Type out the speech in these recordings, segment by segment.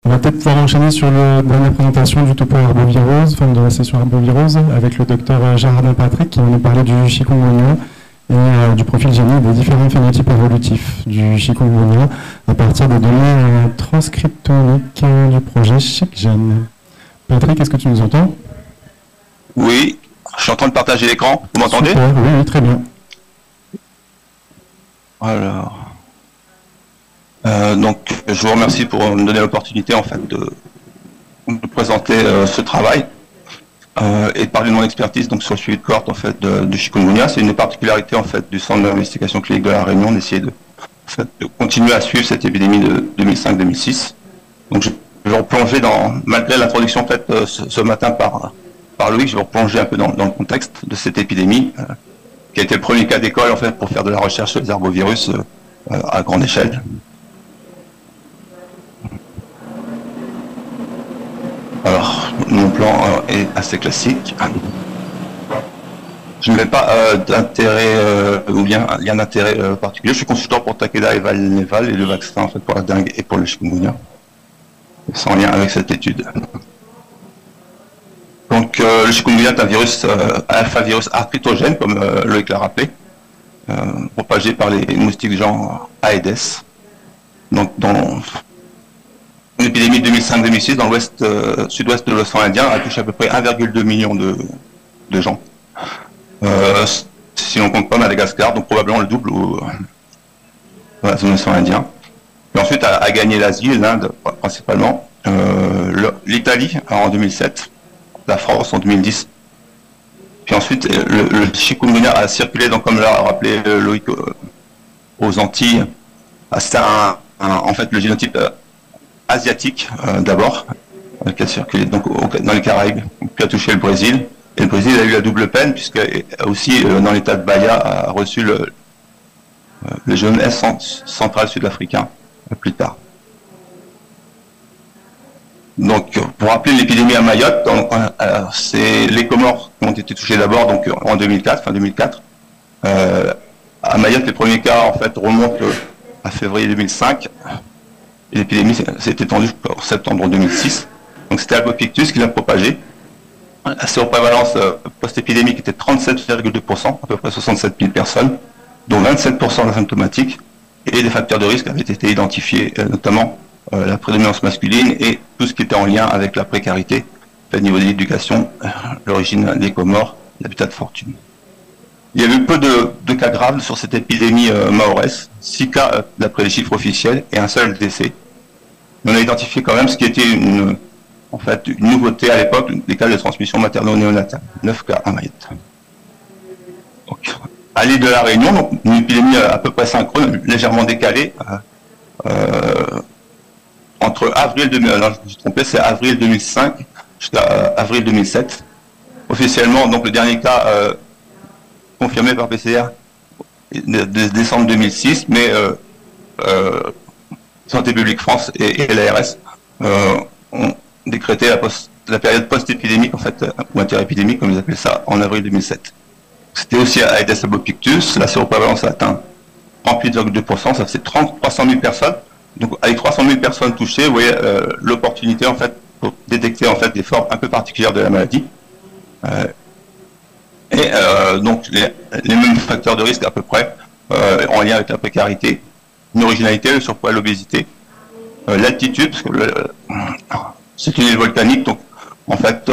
On va peut-être pouvoir enchaîner sur la dernière présentation du topo arbovirose, enfin de la session arbovirose, avec le docteur Gérardin Patrick qui va nous parler du chikungunya et du profil génique des différents phénotypes évolutifs du chikungunya à partir des données transcriptomiques du projet ChicGen. Patrick, est-ce que tu nous entends? Oui, je suis en train de partager l'écran. Vous m'entendez? Super, oui, oui, très bien. Alors, donc, je vous remercie pour me donner l'opportunité en fait de présenter ce travail et de parler de mon expertise donc sur le suivi de cohorte en fait du chikungunya. C'est une des particularités en fait du centre d'investigation clinique de la Réunion d'essayer de continuer à suivre cette épidémie de 2005-2006. Donc, je vais replonger malgré l'introduction faite ce matin par Loïc, je vais replonger un peu dans le contexte de cette épidémie qui a été le premier cas d'école en fait pour faire de la recherche sur les arbovirus à grande échelle. Alors, mon plan est assez classique. Je ne mets pas d'intérêt ou lien d'intérêt particulier. Je suis consultant pour Takeda et Valneval et le vaccin en fait pour la dengue et pour le chikungunya. Sans lien avec cette étude. Donc, le chikungunya est un virus alpha-virus arthritogène, comme Loïc l'a rappelé, propagé par les moustiques du genre Aedes. Donc, dans une épidémie de 2005-2006, dans l'ouest, sud-ouest de l'océan Indien, a touché à peu près 1,2 million de gens. Si on compte pas Madagascar, donc probablement le double dans la zone de l'océan Indien. Et ensuite, a gagné l'Asie, l'Inde principalement, l'Italie en 2007, la France en 2010. Puis ensuite, le chikungunya a circulé, donc comme l'a rappelé Loïc, aux Antilles. C'est en fait le génotype asiatique d'abord, qui a circulé donc dans les Caraïbes, puis a touché le Brésil. Et le Brésil a eu la double peine, puisque aussi dans l'état de Bahia a reçu le jeune S central sud-africain plus tard. Donc, pour rappeler l'épidémie à Mayotte, c'est les Comores qui ont été touchés d'abord, donc en 2004, fin 2004. À Mayotte, les premiers cas en fait remontent à février 2005. Et l'épidémie s'est étendue en septembre 2006. Donc, c'était Albopictus qui l'a propagé. La séroprévalence post-épidémique était 37,2%, à peu près 67 000 personnes, dont 27% asymptomatiques. Et des facteurs de risque avaient été identifiés, notamment la prédominance masculine et tout ce qui était en lien avec la précarité, au niveau de l'éducation, l'origine des Comores, l'habitat de fortune. Il y a eu peu de cas graves sur cette épidémie mahoraise, 6 cas d'après les chiffres officiels et un seul décès. Mais on a identifié quand même ce qui était une nouveauté à l'époque, des cas de transmission materno-néonatale, 9 cas à Mayotte. Donc, à l'île de la Réunion, donc une épidémie à peu près synchrone, légèrement décalée, entre avril 2000, alors je me suis trompé, c'est avril 2005 jusqu'à avril 2007. Officiellement, donc le dernier cas confirmé par PCR de décembre 2006, mais Santé publique France et l'ARS ont décrété la période post-épidémique, en fait, ou interépidémique, comme ils appellent ça, en avril 2007. C'était aussi à Aedes albopictus, la séroprévalence a atteint 38,2%, ça fait 300 000 personnes. Donc, avec 300 000 personnes touchées, vous voyez l'opportunité en fait pour détecter en fait des formes un peu particulières de la maladie. Donc les mêmes facteurs de risque à peu près en lien avec la précarité, une originalité, le surpoids, l'obésité, l'altitude, parce que c'est une île volcanique, donc en fait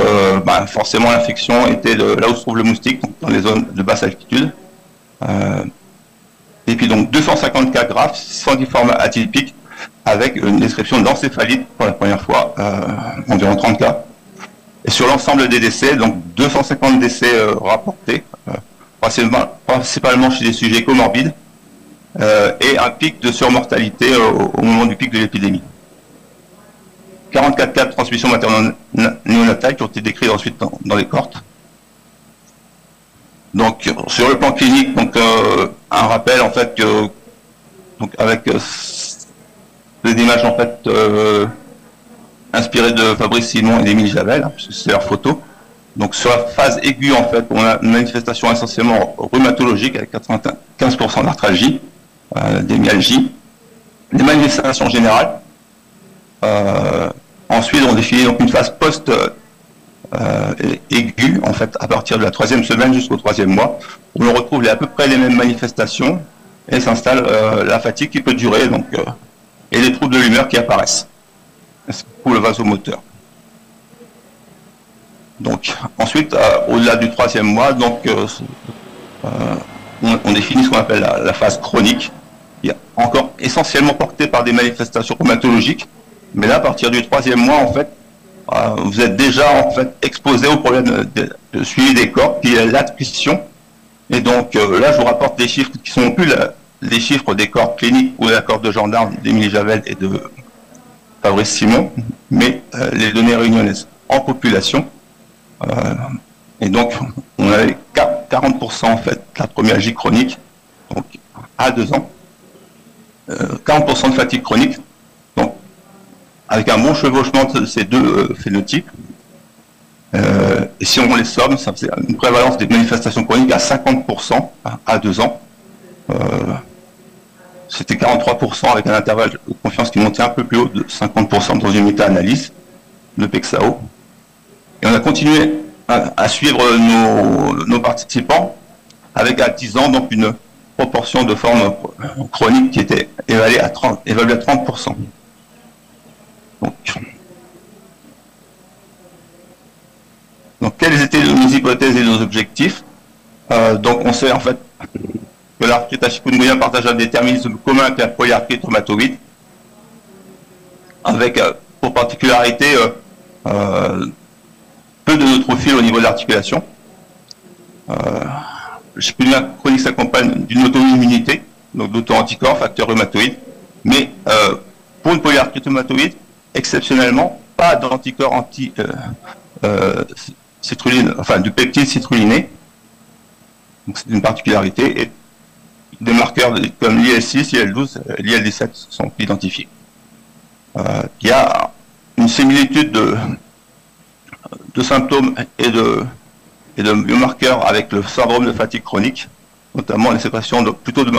forcément l'infection était là où se trouve le moustique, donc dans les zones de basse altitude. Et puis donc 250 cas graves, 110 formes atypiques, avec une description d'encéphalite pour la première fois, environ 30 cas. Et sur l'ensemble des décès, donc 250 décès rapportés, principalement chez des sujets comorbides, et un pic de surmortalité au moment du pic de l'épidémie. 44 cas de transmission materno-néonatale qui ont été décrits ensuite dans les cohortes. Donc sur le plan clinique, donc un rappel en fait que donc avec des images en fait inspirées de Fabrice Simon et d'Émile Javel, hein, puisque c'est leur photo. Donc sur la phase aiguë en fait, on a une manifestation essentiellement rhumatologique avec 95% d'arthralgie, des myalgies, des manifestations générales, on définit donc une phase aiguë, en fait, à partir de la 3e semaine jusqu'au 3e mois, où on retrouve à peu près les mêmes manifestations et s'installe la fatigue qui peut durer, donc, et les troubles de l'humeur qui apparaissent pour le vasomoteur. Donc, ensuite, au-delà du 3e mois, donc, on définit ce qu'on appelle la phase chronique, qui est encore essentiellement portée par des manifestations rhumatologiques, mais là, à partir du 3e mois, en fait, vous êtes déjà en fait exposé au problème de suivi des corps, qui est l'attrition. Et donc là, je vous rapporte des chiffres qui sont plus les chiffres des corps cliniques ou des corps de gendarmes d'Émilie Javel et de Fabrice Simon, mais les données réunionnaises en population. Et donc, on avait 40% en fait de la premialgie chronique, donc à 2 ans, 40% de fatigue chronique, donc avec un bon chevauchement de ces deux phénotypes. Et si on les somme, ça faisait une prévalence des manifestations chroniques à 50% à 2 ans. C'était 43% avec un intervalle de confiance qui montait un peu plus haut de 50% dans une méta-analyse de Pexao. Et on a continué à suivre nos participants avec à 10 ans donc une proportion de forme chronique qui était évaluée à 30%. Donc, quelles étaient nos hypothèses et nos objectifs? Donc, on sait en fait que l'arthrite à chikungunya partage un déterminisme commun avec la polyarthrite rhumatoïde, avec pour particularité peu de neutrophiles au niveau de l'articulation. Le chikungunya chronique s'accompagne d'une auto-immunité, donc d'auto-anticorps, facteur rhumatoïde, mais pour une polyarthrite rhumatoïde, exceptionnellement, pas d'anticorps citrulline, enfin du peptide citruliné. Donc c'est une particularité. Et des marqueurs comme l'IL6, l'IL12, l'IL17 sont identifiés. Il y a une similitude de symptômes et de biomarqueurs avec le syndrome de fatigue chronique, notamment les sécrétions plutôt de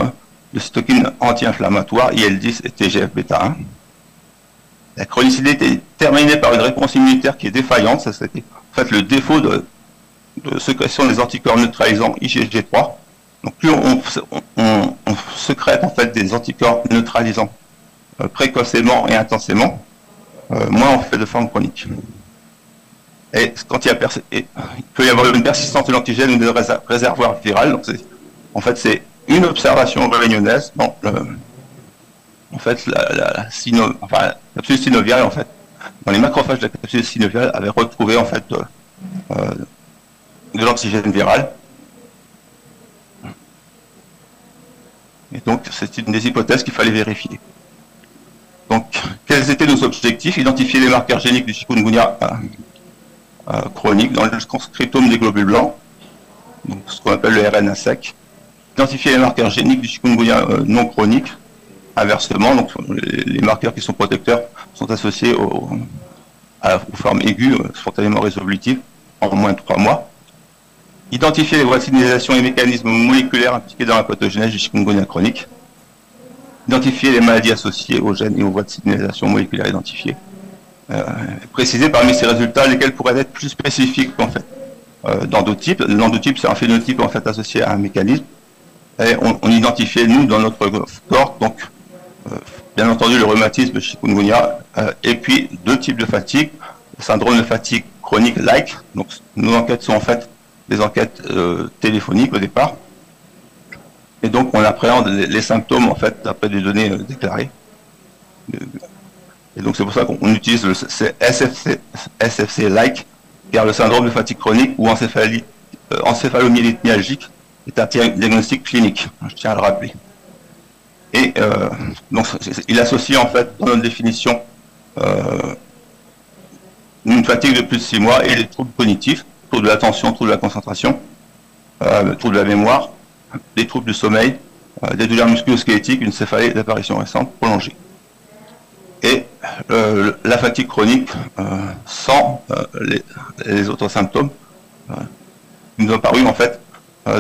cytokines anti-inflammatoires, IL10 et TGF-bêta 1. La chronicité est terminée par une réponse immunitaire qui est défaillante. Ça, c'était en fait le défaut de sécrétion des anticorps neutralisants IgG3. Donc plus on sécrète en fait des anticorps neutralisants précocement et intensément, moins on fait de forme chronique. Et quand il peut y avoir une persistance de l'antigène ou de réservoir viral. Donc en fait c'est une observation réunionnaise. En fait, la capsule synoviale, en fait, dans les macrophages de la capsule synoviale, avait retrouvé en fait de l'antigène viral. Et donc, c'est une des hypothèses qu'il fallait vérifier. Donc, quels étaient nos objectifs? Identifier les marqueurs géniques du chikungunya chronique dans le scriptome des globules blancs, donc ce qu'on appelle le RNA sec. Identifier les marqueurs géniques du chikungunya non chronique. Inversement, donc les marqueurs qui sont protecteurs sont associés aux formes aiguës spontanément résolutives en moins de 3 mois. Identifier les voies de signalisation et mécanismes moléculaires impliqués dans la pathogénèse du chikungunya chronique. Identifier les maladies associées aux gènes et aux voies de signalisation moléculaires identifiées. Préciser parmi ces résultats lesquels pourraient être plus spécifiques en fait. D'endotype. L'endotype, c'est un phénotype en fait associé à un mécanisme. Et on identifiait nous dans notre corps donc bien entendu le rhumatisme chikungunya et puis 2 types de fatigue, le syndrome de fatigue chronique like. Donc nos enquêtes sont en fait des enquêtes téléphoniques au départ, et donc on appréhende les symptômes en fait d'après des données déclarées. Et donc c'est pour ça qu'on utilise le SFC like, car le syndrome de fatigue chronique ou encéphalomyélite myalgique est un diagnostic clinique, je tiens à le rappeler. Et donc, il associe en fait, dans notre définition, une fatigue de plus de 6 mois et les troubles cognitifs, troubles de l'attention, troubles de la concentration, troubles de la mémoire, des troubles du sommeil, des douleurs musculo-squelettiques, une céphalée d'apparition récente prolongée. Et la fatigue chronique sans les autres symptômes nous ont paru en fait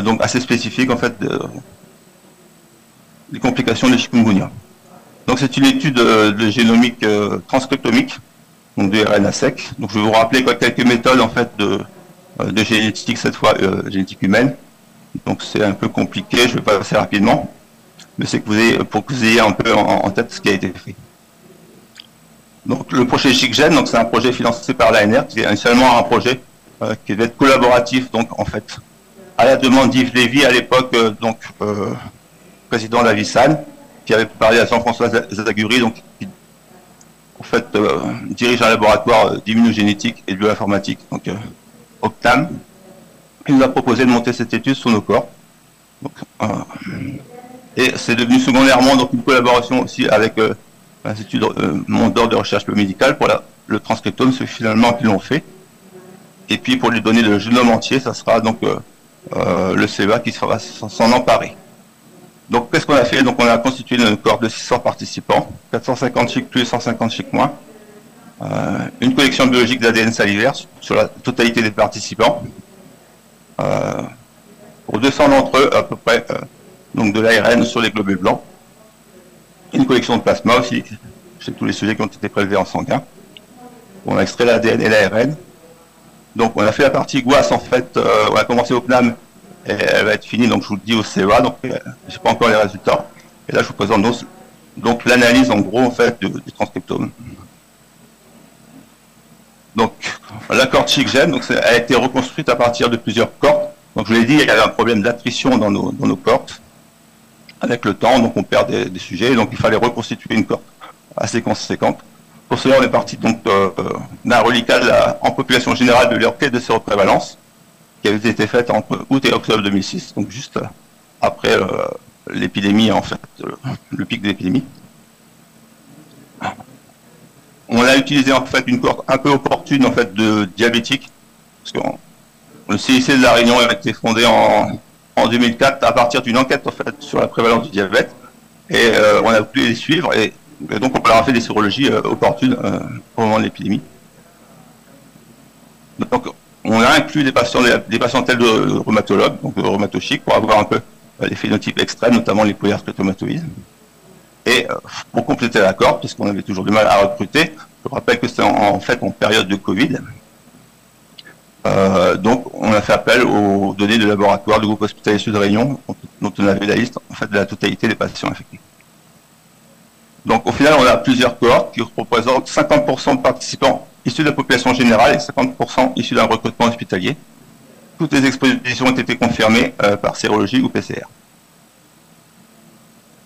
donc assez spécifiques en fait des complications de chikungunya. Donc c'est une étude de génomique transcriptomique donc de RNA sec. Donc je vais vous rappeler quelques méthodes en fait de génétique, cette fois génétique humaine. Donc c'est un peu compliqué, je vais passer rapidement, mais c'est que pour que vous ayez un peu en tête ce qui a été fait. Donc le projet ChicGen, donc c'est un projet financé par l'ANR, qui est initialement un projet qui devait être collaboratif, donc en fait à la demande d'Yves Lévy à l'époque, président de la VISAN, qui avait parlé à Jean-François Zaguri, donc qui en fait dirige un laboratoire d'immunogénétique et de bioinformatique, donc au CNAM. Il nous a proposé de monter cette étude sur nos corps. Donc, et c'est devenu secondairement donc une collaboration aussi avec l'Institut Mont d'Or de recherche biomédicale pour le transcriptome, ceux finalement qui l'ont fait. Et puis pour lui donner le génome entier, ça sera donc le CEA qui va s'en emparer. Donc qu'est-ce qu'on a fait? Donc on a constitué une cohorte de 600 participants, 450 chics plus, 150 chics moins. Une collection biologique d'ADN salivaire sur la totalité des participants. Pour 200 d'entre eux, à peu près, donc de l'ARN sur les globules blancs. Une collection de plasma aussi, chez tous les sujets qui ont été prélevés en sanguin. On a extrait l'ADN et l'ARN. Donc on a fait la partie GWAS, en fait, on a commencé au CNAM, et elle va être finie, donc je vous le dis au CEA, donc je n'ai pas encore les résultats. Et là je vous présente donc l'analyse en gros en fait du transcriptome. Donc la cohorte ChicGen, donc elle a été reconstruite à partir de plusieurs cohortes. Donc je vous l'ai dit, il y avait un problème d'attrition dans nos cohortes. Avec le temps, donc on perd des sujets, donc il fallait reconstituer une cohorte assez conséquente. Pour cela, on est parti donc d'un reliquat en population générale de l'enquête de séroprévalence, qui avait été faite entre août et octobre 2006, donc juste après l'épidémie, en fait, le pic de l'épidémie. On a utilisé en fait une cohorte un peu opportune en fait de diabétiques, parce que le CIC de la Réunion a été fondé en 2004 à partir d'une enquête en fait sur la prévalence du diabète, et on a pu les suivre et donc on leur a fait des sérologies opportunes au moment de l'épidémie. Donc on a inclus des patientèles de rhumatologues, donc de rhumatochiques, pour avoir un peu les phénotypes extrêmes, notamment les polyarthrite-rhumatoïdes. Et pour compléter la cohorte, parce qu'on avait toujours du mal à recruter, je rappelle que c'était en fait en période de Covid. Donc on a fait appel aux données de laboratoire du groupe hospitalier Sud Réunion, dont on avait la liste en fait, de la totalité des patients infectés. Donc au final, on a plusieurs cohortes qui représentent 50% de participants issus de la population générale et 50% issus d'un recrutement hospitalier. Toutes les expositions ont été confirmées par sérologie ou PCR.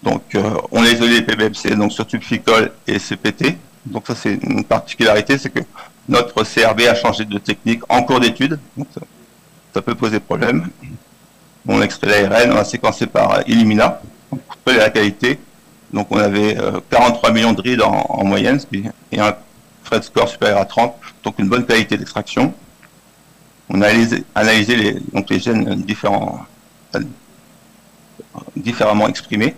Donc on a isolé les PBMC donc sur tube ficole et CPT. Donc ça c'est une particularité, c'est que notre CRB a changé de technique en cours d'étude, donc ça peut poser problème. On a extrait l'ARN, on a séquencé par Illumina, pour contrôler la qualité. Donc on avait 43 millions de reads en moyenne, et un Phred score supérieur à 30, donc une bonne qualité d'extraction. On a analysé les gènes différemment exprimés.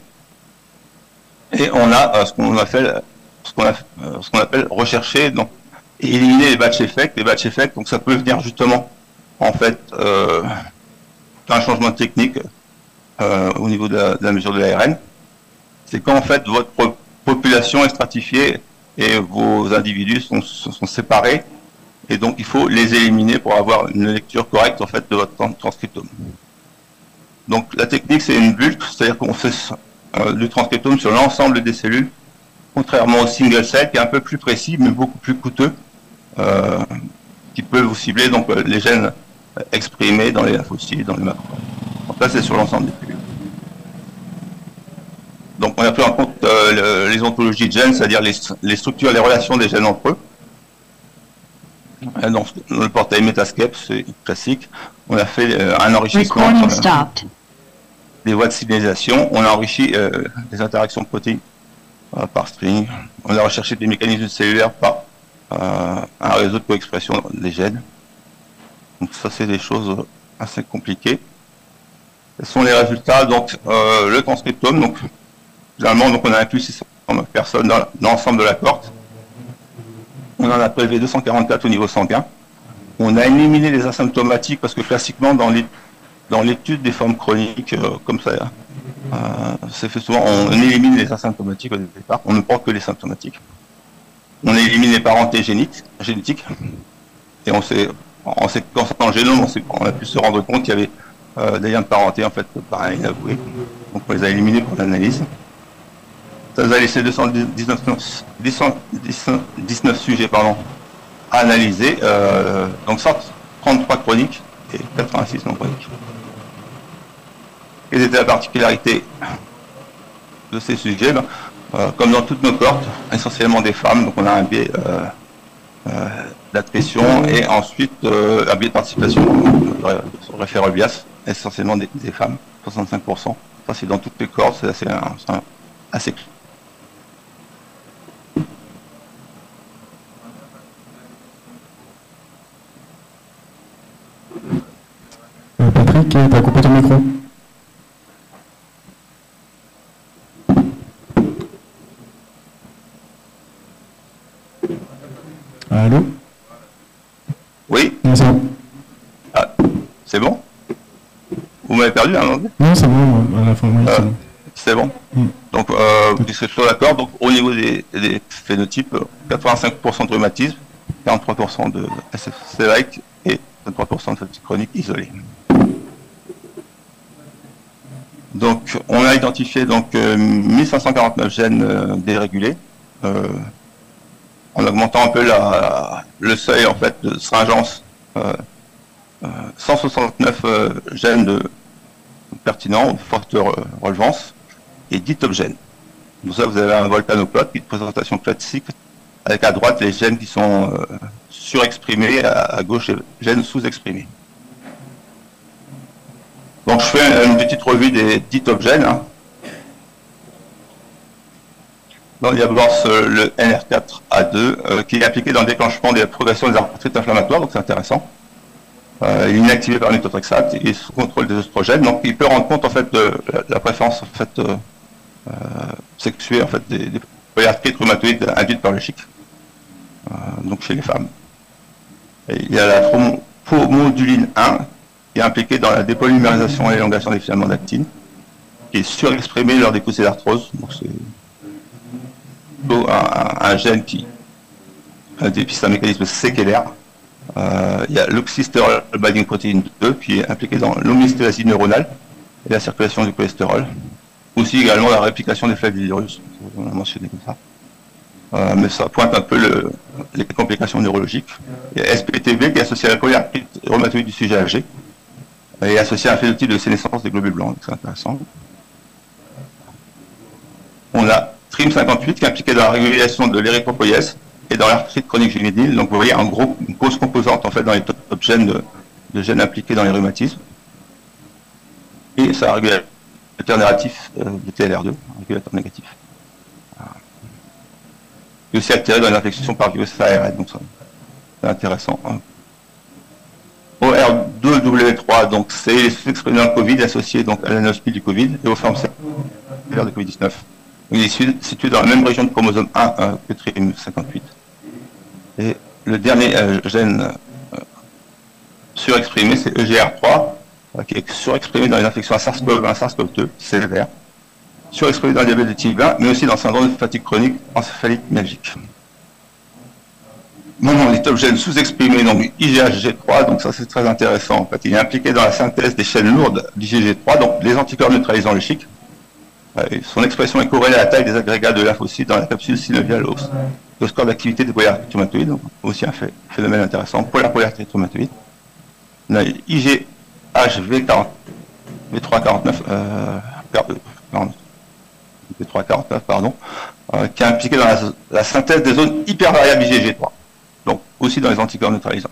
Et on a ce qu'on appelle rechercher donc, et éliminer les batch effects. Les batch effects, donc ça peut venir justement en fait d'un changement technique au niveau de la mesure de l'ARN. C'est quand en fait votre population est stratifiée et vos individus sont séparés, et donc il faut les éliminer pour avoir une lecture correcte en fait de votre transcriptome. Donc la technique c'est une bulk, c'est-à-dire qu'on fait du transcriptome sur l'ensemble des cellules, contrairement au single cell qui est un peu plus précis mais beaucoup plus coûteux, qui peut vous cibler donc les gènes exprimés dans les lymphocytes, dans les macrophages. Donc là c'est sur l'ensemble des cellules. Donc on a pris en compte les ontologies de gènes, c'est-à-dire les structures, les relations des gènes entre eux. Dans le portail Metascape, c'est classique. On a fait un enrichissement des voies de signalisation. On a enrichi les interactions protéines par string. On a recherché des mécanismes cellulaires par un réseau de coexpression des gènes. Donc ça, c'est des choses assez compliquées. Quels sont les résultats? Donc le transcriptome, donc généralement, donc on a inclus 600 personnes dans l'ensemble de la cohorte. On en a prélevé 244 au niveau sanguin. On a éliminé les asymptomatiques parce que classiquement, dans l'étude des formes chroniques, comme ça, c'est fait souvent, on élimine les asymptomatiques au départ, on ne prend que les symptomatiques. On a éliminé les parentés génétiques, et en séquençant le génome, on a pu se rendre compte qu'il y avait des liens de parenté, en fait, pareil, inavoués. Donc on les a éliminés pour l'analyse. Ça nous a laissé 219 sujets à analyser, donc 133 chroniques et 86 non chroniques. Quelle était la particularité de ces sujets? Comme dans toutes nos cohortes, essentiellement des femmes, donc on a un biais d'attrition et ensuite un biais de participation sur le référent bias, essentiellement des femmes, 65%. Ça c'est dans toutes les cohortes, c'est assez clair. Patrick, tu as coupé ton micro. Allô? Oui. Non, c'est bon. Ah, c'est bon? Vous m'avez perdu un moment? Non, c'est bon, à la fin, oui, c'est bon. C'est bon. Donc, puisque je suis d'accord, donc au niveau des phénotypes, 85% de rhumatisme, 43% de SFC-like et 23% de fatigue chronique isolée. Donc, on a identifié donc 1549 gènes dérégulés, en augmentant un peu le seuil en fait de stringence, 169 gènes pertinents, forte relevance, et 10 top gènes. Pour ça, vous avez un volcanoplot, une présentation classique, avec à droite les gènes qui sont surexprimés, à gauche les gènes sous-exprimés. Donc je fais une petite revue des 10 top gènes. Donc il y a d'abord le NR4A2 qui est impliqué dans le déclenchement des progressions des arthrites inflammatoires, donc c'est intéressant. Il est inactivé par le méthotrexate, il est sous contrôle des oestrogènes, donc il peut rendre compte en fait de la préférence en fait sexuée en fait des polyarthrites rhumatoïdes induites par le chic, donc chez les femmes. Et il y a la thromoduline 1 qui est impliquée dans la dépolymérisation et l'élongation des filaments d'actine, qui est surexprimée lors des poussées d'arthrose. Donc c'est un gène qui dépiste un mécanisme séquelaire. Il y a l'oxystérol binding protein 2 qui est impliqué dans l'homéstésie neuronale et la circulation du cholestérol. Aussi également la réplication des flavivirus, on l'a mentionné comme ça. Mais ça pointe un peu les complications neurologiques. Il y a SPTB qui est associé à la polyarthrite rhumatoïde du sujet âgé et associé à un phénotype de sénescence des globules blancs, c'est intéressant. On a TRIM58 qui est impliqué dans la régulation de l'érythropoïèse et dans l'arthrite chronique juvénile. Donc vous voyez une grosse composante en fait dans les top gènes de gènes impliqués dans les rhumatismes. Et ça régule le négatif de TLR2, régulateur négatif. Et aussi altéré dans les infections par virus ARN, donc c'est intéressant. OR2W3, donc c'est exprimé dans le Covid, associé donc à l'anosmie du Covid et aux formes sévères de Covid-19. Il est situé dans la même région de chromosome 1 que TRIM58. Et le dernier gène surexprimé, c'est EGR3, qui est surexprimé dans les infections à SARS-CoV-1, SARS-CoV-2, sévères, surexprimé dans le diabète de type 1, mais aussi dans le syndrome de fatigue chronique encéphalique myalgique. Maintenant, les top gènes sous-exprimés, donc IgG3, donc ça c'est très intéressant. En fait, il est impliqué dans la synthèse des chaînes lourdes d'IgG3, donc les anticorps neutralisant le chic. Son expression est corrélée à la taille des agrégats de lymphocytes dans la capsule synoviale au score d'activité des polyarthrites rhumatoïdes, donc aussi un phénomène intéressant pour la polyarthrite rhumatoïde. On a IgHV349, qui est impliqué dans la synthèse des zones hypervariables IgG3, donc aussi dans les anticorps neutralisants.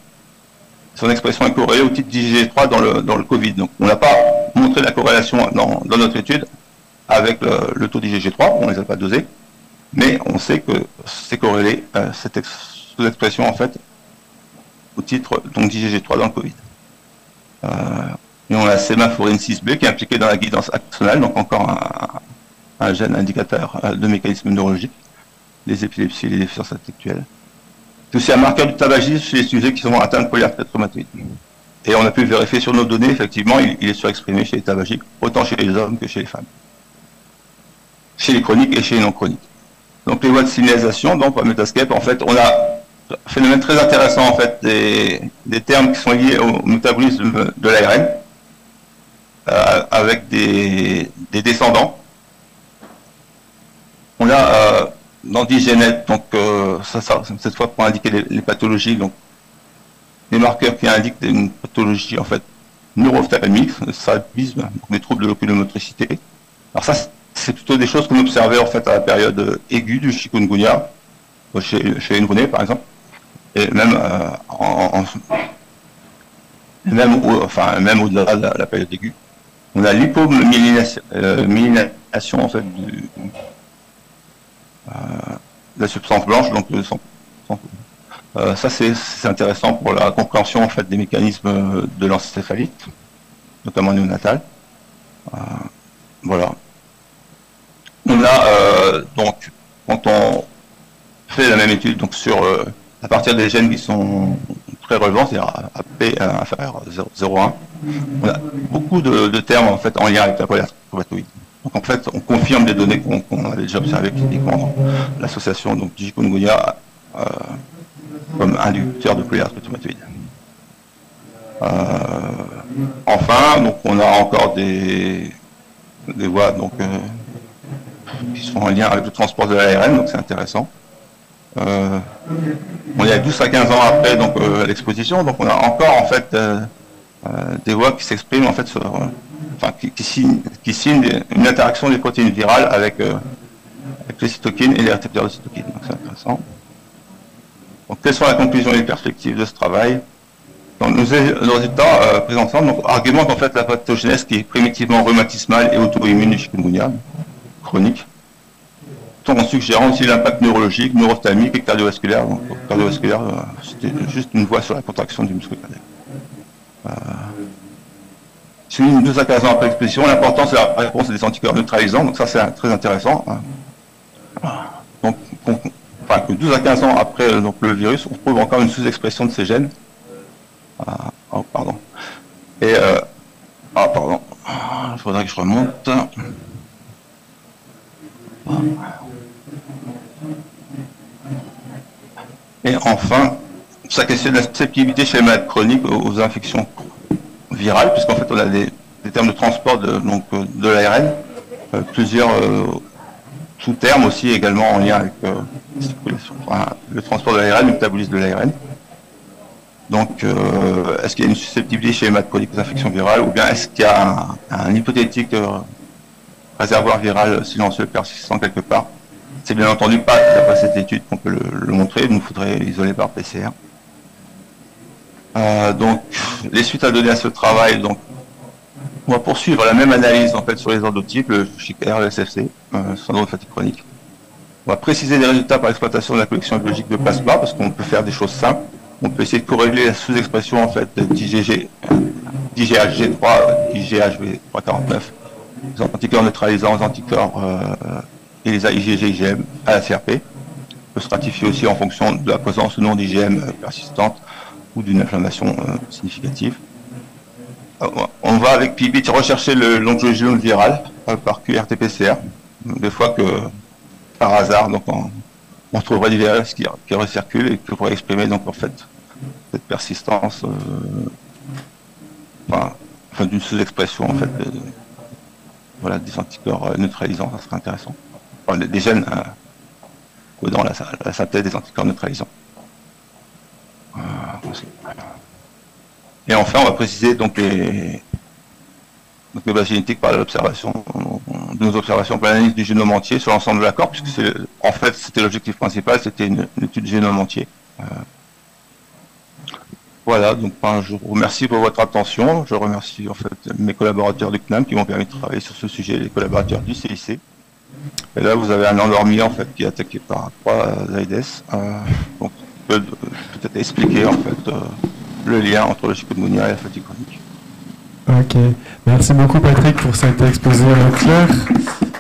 Son expression est corrélée au titre d'IgG3 dans le Covid. Donc on n'a pas montré la corrélation dans notre étude avec le taux d'IgG3, on ne les a pas dosés, mais on sait que c'est corrélé, cette sous-expression en fait, au titre d'IgG3 dans le Covid. Et on a sémaphorine 6B qui est impliqué dans la guidance axonale, donc encore un gène indicateur de mécanismes neurologiques, les épilepsies et les déficiences intellectuelles. C'est aussi un marqueur du tabagisme chez les sujets qui sont atteints de polyarthrite rhumatoïde. Et on a pu vérifier sur nos données, effectivement, il est surexprimé chez les tabagiques, autant chez les hommes que chez les femmes. Chez les chroniques et chez les non chroniques. donc les voies de signalisation, donc par Metascape, en fait, on a un phénomène très intéressant, en fait, des termes qui sont liés au métabolisme de l'ARN, avec des descendants. On a dans DiGeNet, donc cette fois pour indiquer les pathologies, donc les marqueurs qui indiquent une pathologie en fait neuro-ophtalmique, strabisme, des troubles de l'oculomotricité. Alors ça, c'est plutôt des choses qu'on observait en fait à la période aiguë du chikungunya, chez une nouveau-né par exemple, et même même au-delà de la période aiguë. On a l'hypomyélination en fait de la substance blanche, donc le sang. Ça c'est intéressant pour la compréhension en fait des mécanismes de l'encéphalite, notamment néonatale. Voilà. On a donc quand on fait la même étude donc sur à partir des gènes qui sont très relevants, c'est-à-dire à P inférieur à 0,1, on a beaucoup de termes en fait en lien avec la polyarthrite rhumatoïde. Donc en fait, on confirme des données qu'on avait déjà observées cliniquement dans l'association donc du chikungunya comme inducteur de polyarthrite rhumatoïde. Enfin, donc on a encore des voies donc qui sont en lien avec le transport de l'ARN, donc c'est intéressant. On est à 12 à 15 ans après donc l'exposition, donc on a encore en fait des voies qui s'expriment en fait sur, qui signent une interaction des protéines virales avec les cytokines et les récepteurs de cytokines. Donc c'est intéressant. Donc quelles sont les conclusions et les perspectives de ce travail? Donc, nos résultats présentant donc argumentent en fait la pathogénèse qui est primitivement rhumatismale et auto-immune du chikungunya chronique, tout en suggérant aussi l'impact neurologique, neuro-ophtalmique et cardiovasculaire. Donc cardiovasculaire, c'était juste une voie sur la contraction du muscle cardiaque. Sur une 12 à 15 ans après l'exposition, l'importance de la réponse des anticorps neutralisants, donc ça c'est très intéressant. Donc, que 12 à 15 ans après donc, le virus, on trouve encore une sous-expression de ces gènes. Oh, pardon. Et, pardon. Il faudrait que je remonte. Et enfin, ça questionne la susceptibilité chez les malades chroniques aux infections virales, puisqu'en fait on a des termes de transport de l'ARN, plusieurs sous-termes aussi également en lien avec le transport de l'ARN, le métabolisme de l'ARN. Donc, est-ce qu'il y a une susceptibilité chez les malades chroniques aux infections virales, ou bien est-ce qu'il y a un hypothétique réservoir viral silencieux persistant quelque part? C'est bien entendu pas d'après cette étude qu'on peut le montrer, il nous faudrait l'isoler par PCR. Donc, les suites à donner à ce travail, donc, on va poursuivre la même analyse en fait sur les endotypes, le FICR, le SFC, syndrome de fatigue chronique. On va préciser les résultats par exploitation de la collection biologique de plasma, parce qu'on peut faire des choses simples. On peut essayer de corréler la sous-expression en fait d'IgG, d'IgHG3, IgHV349, les anticorps neutralisants, les anticorps et les IgG, IgM à la CRP. On peut stratifier aussi en fonction de la présence ou non d'IgM persistante ou d'une inflammation significative. On va avec PIBIT rechercher le longitudinal viral par QRT-PCR, des fois que par hasard donc on trouverait des virus qui recirculent et qui pourraient exprimer donc en fait cette persistance d'une sous-expression en fait voilà, des anticorps neutralisants, ça serait intéressant. Enfin, des gènes codant la synthèse des anticorps neutralisants. Et enfin, on va préciser donc les bases génétiques par l'observation de nos observations par l'analyse du génome entier sur l'ensemble de la corps, puisque en fait c'était l'objectif principal, c'était une étude du génome entier. Voilà, donc je vous remercie pour votre attention. Je remercie en fait mes collaborateurs du CNAM qui m'ont permis de travailler sur ce sujet, les collaborateurs du CIC. Et là, vous avez un endormi en fait qui est attaqué par 3 AIDS. Donc, peut-être expliquer en fait le lien entre le chikungunya et la fatigue chronique. Ok, merci beaucoup Patrick pour cet exposé clair.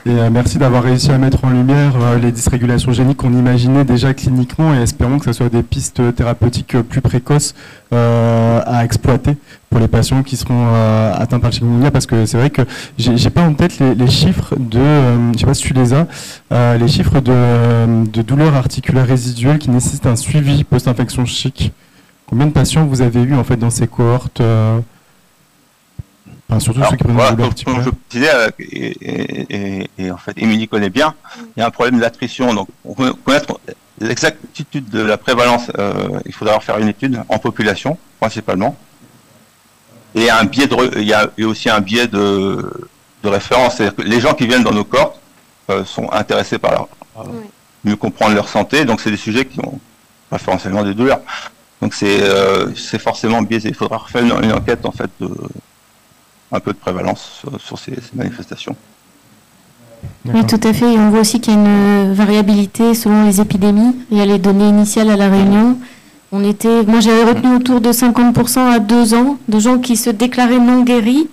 Et merci d'avoir réussi à mettre en lumière les dysrégulations géniques qu'on imaginait déjà cliniquement, et espérons que ce soit des pistes thérapeutiques plus précoces à exploiter pour les patients qui seront atteints par le chikungunya, parce que c'est vrai que j'ai pas en tête les chiffres de, je sais pas si tu les as, les chiffres de douleurs articulaires résiduelles qui nécessitent un suivi post-infection chic. Combien de patients vous avez eu en fait dans ces cohortes Enfin, surtout ceux qui prennent des douleurs articulaires. Comme je disais, et en fait, Émilie connaît bien, il y a un problème d'attrition. Donc, on peut connaître l'exactitude de la prévalence. Il faudra faire une étude en population, principalement. Et il y a aussi un biais de référence. C'est-à-dire que les gens qui viennent dans nos cohortes sont intéressés par mieux comprendre leur santé. Donc, c'est des sujets qui ont préférentiellement des douleurs. Donc, c'est forcément biaisé. Il faudra refaire une enquête, en fait, un peu de prévalence sur ces manifestations. Oui, tout à fait. Et on voit aussi qu'il y a une variabilité selon les épidémies. Il y a les données initiales à La Réunion. Moi, j'avais retenu autour de 50% à 2 ans de gens qui se déclaraient non guéris.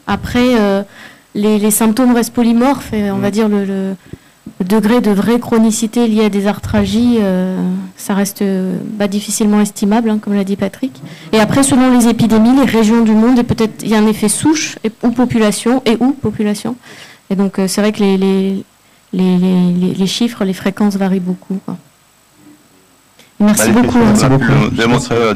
Après, les symptômes restent polymorphes et on va dire le degré de vraie chronicité lié à des arthralgies, ça reste difficilement estimable, hein, comme l'a dit Patrick. Et après, selon les épidémies, les régions du monde, et peut-être il y a un effet souche ou population. Et donc, c'est vrai que les chiffres, les fréquences varient beaucoup, quoi. Merci beaucoup. Merci beaucoup. Démontrer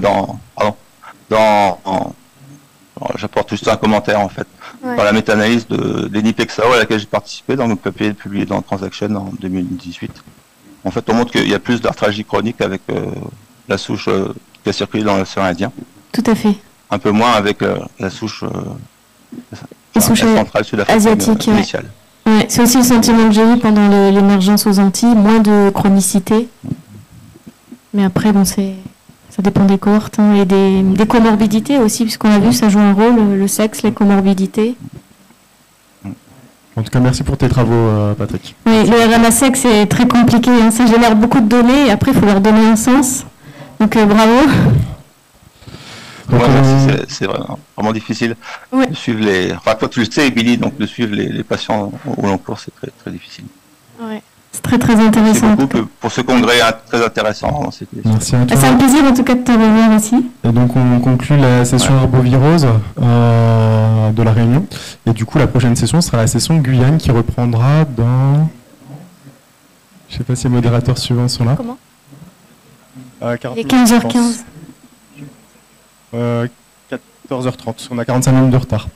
j'apporte juste un commentaire en fait. Dans la méta-analyse de l'Enipexao à laquelle j'ai participé dans le papier publié dans Transaction en 2018. En fait, on montre qu'il y a plus d'arthralgie chronique avec la souche qui a circulé dans l'océan Indien. Tout à fait. Un peu moins avec la souche centrale sud-africaine initiale. Ouais, c'est aussi le sentiment que j'ai eu pendant l'émergence aux Antilles, moins de chronicité. Mais après, bon, ça dépend des cohortes, hein, et des comorbidités aussi, puisqu'on a vu, ça joue un rôle, le sexe, les comorbidités. En tout cas, merci pour tes travaux, Patrick. Oui, le RNA-sexe, c'est très compliqué, hein, ça génère beaucoup de données, et après, il faut leur donner un sens. Donc, bravo. Ouais, c'est vraiment difficile de suivre Enfin, toi, tu le sais, Billy, donc de suivre les patients au long cours, c'est très, très difficile. Ouais. C'est très très intéressant. Merci beaucoup pour ce congrès très intéressant. Merci à toi. C'est un plaisir en tout cas de te revoir aussi. Et donc on conclut la session arbovirose de La Réunion. Et du coup la prochaine session sera la session Guyane qui reprendra dans... Je ne sais pas si les modérateurs suivants sont là. Comment Il est 15h15. 14h30. On a 45 minutes de retard.